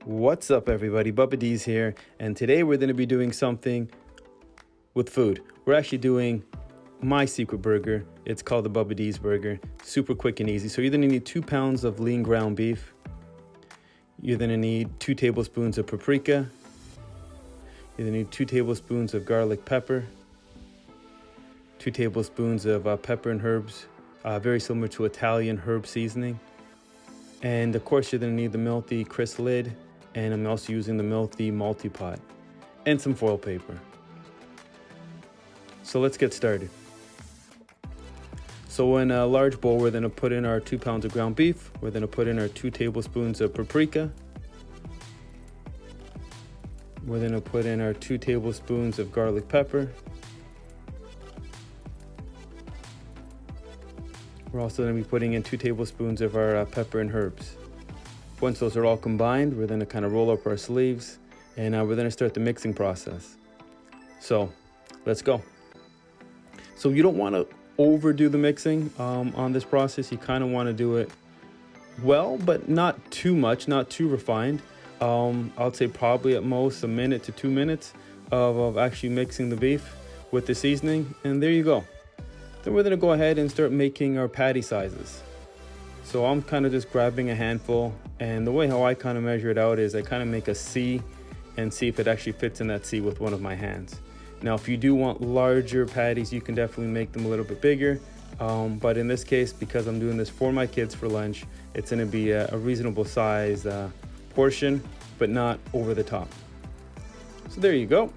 What's up, everybody? Bubba D's here, and today we're going to be doing something with food. We're actually doing my secret burger. It's called the Bubba D's burger. Super quick and easy. So you're going to need 2 pounds of lean ground beef. You're going to need 2 tablespoons of paprika. You're going to need 2 tablespoons of garlic pepper. 2 tablespoons of pepper and herbs, very similar to Italian herb seasoning. And of course, you're going to need the Mealthy crisp lid. And I'm also using the Mealthy MultiPot and some foil paper. So let's get started. So in a large bowl, we're going to put in our 2 pounds of ground beef. We're going to put in our 2 tablespoons of paprika. We're going to put in our 2 tablespoons of garlic pepper. We're also going to be putting in 2 tablespoons of our pepper and herbs. Once those are all combined, we're going to kind of roll up our sleeves and we're going to start the mixing process. So let's go. So you don't want to overdo the mixing on this process. You kind of want to do it well, but not too much, not too refined. I'd say probably at most a minute to 2 minutes of actually mixing the beef with the seasoning. And there you go. Then we're going to go ahead and start making our patty sizes. So I'm kind of just grabbing a handful, and the way how I kind of measure it out is I kind of make a C and see if it actually fits in that C with one of my hands. Now, if you do want larger patties, you can definitely make them a little bit bigger. But in this case, because I'm doing this for my kids for lunch, it's going to be a reasonable size portion, but not over the top. So there you go.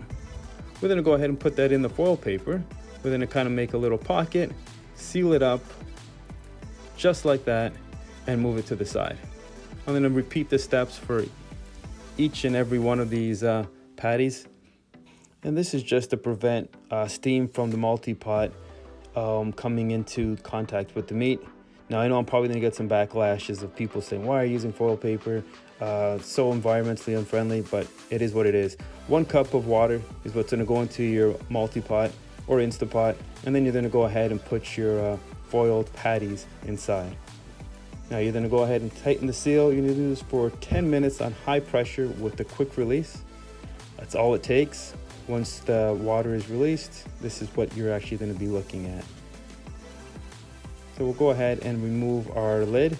We're going to go ahead and put that in the foil paper. We're going to kind of make a little pocket, seal it up just like that, and move it to the side. I'm going to repeat the steps for each and every one of these patties. And this is just to prevent steam from the multi-pot coming into contact with the meat. Now, I know I'm probably going to get some backlashes of people saying, why are you using foil paper? So environmentally unfriendly, but it is what it is. 1 cup of water is what's going to go into your multi-pot or Instapot, and then you're going to go ahead and put your foiled patties inside. Now you're going to go ahead and tighten the seal. You're going to do this for 10 minutes on high pressure with a quick release. That's all it takes. Once the water is released, this is what you're actually going to be looking at. So we'll go ahead and remove our lid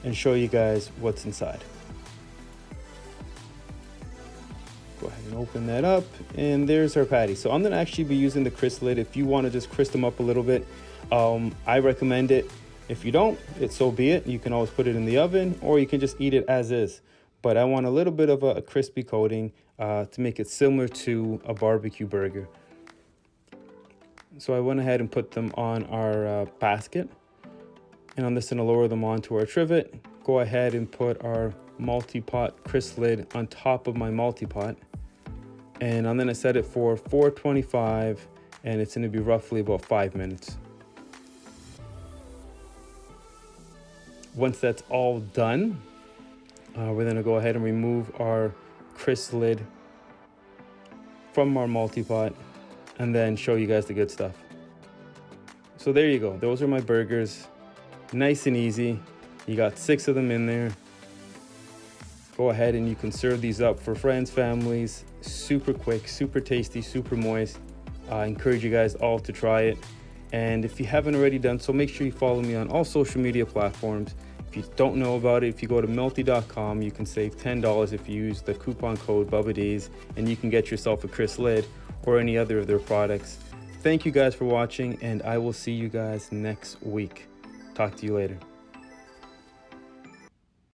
and show you guys what's inside. Go ahead and open that up, and there's our patty. So I'm going to actually be using the crisp lid. If you want to just crisp them up a little bit, I recommend it. If you don't, so be it. You can always put it in the oven, or you can just eat it as is. But I want a little bit of a crispy coating to make it similar to a barbecue burger. So I went ahead and put them on our basket, and I'm just going to lower them onto our trivet. Go ahead and put our multi-pot crisp lid on top of my multi-pot. And I'm going to set it for 425, and it's going to be roughly about 5 minutes. Once that's all done, we're going to go ahead and remove our crisp lid from our multi-pot and then show you guys the good stuff. So there you go. Those are my burgers. Nice and easy. You got 6 of them in there. Go ahead and you can serve these up for friends, families. Super quick, super tasty, super moist. I encourage you guys all to try it. And if you haven't already done so, make sure you follow me on all social media platforms. If you don't know about it, if you go to mealthy.com, you can save $10 if you use the coupon code BubbaD's, and you can get yourself a crisp lid or any other of their products. Thank you guys for watching, and I will see you guys next week. Talk to you later.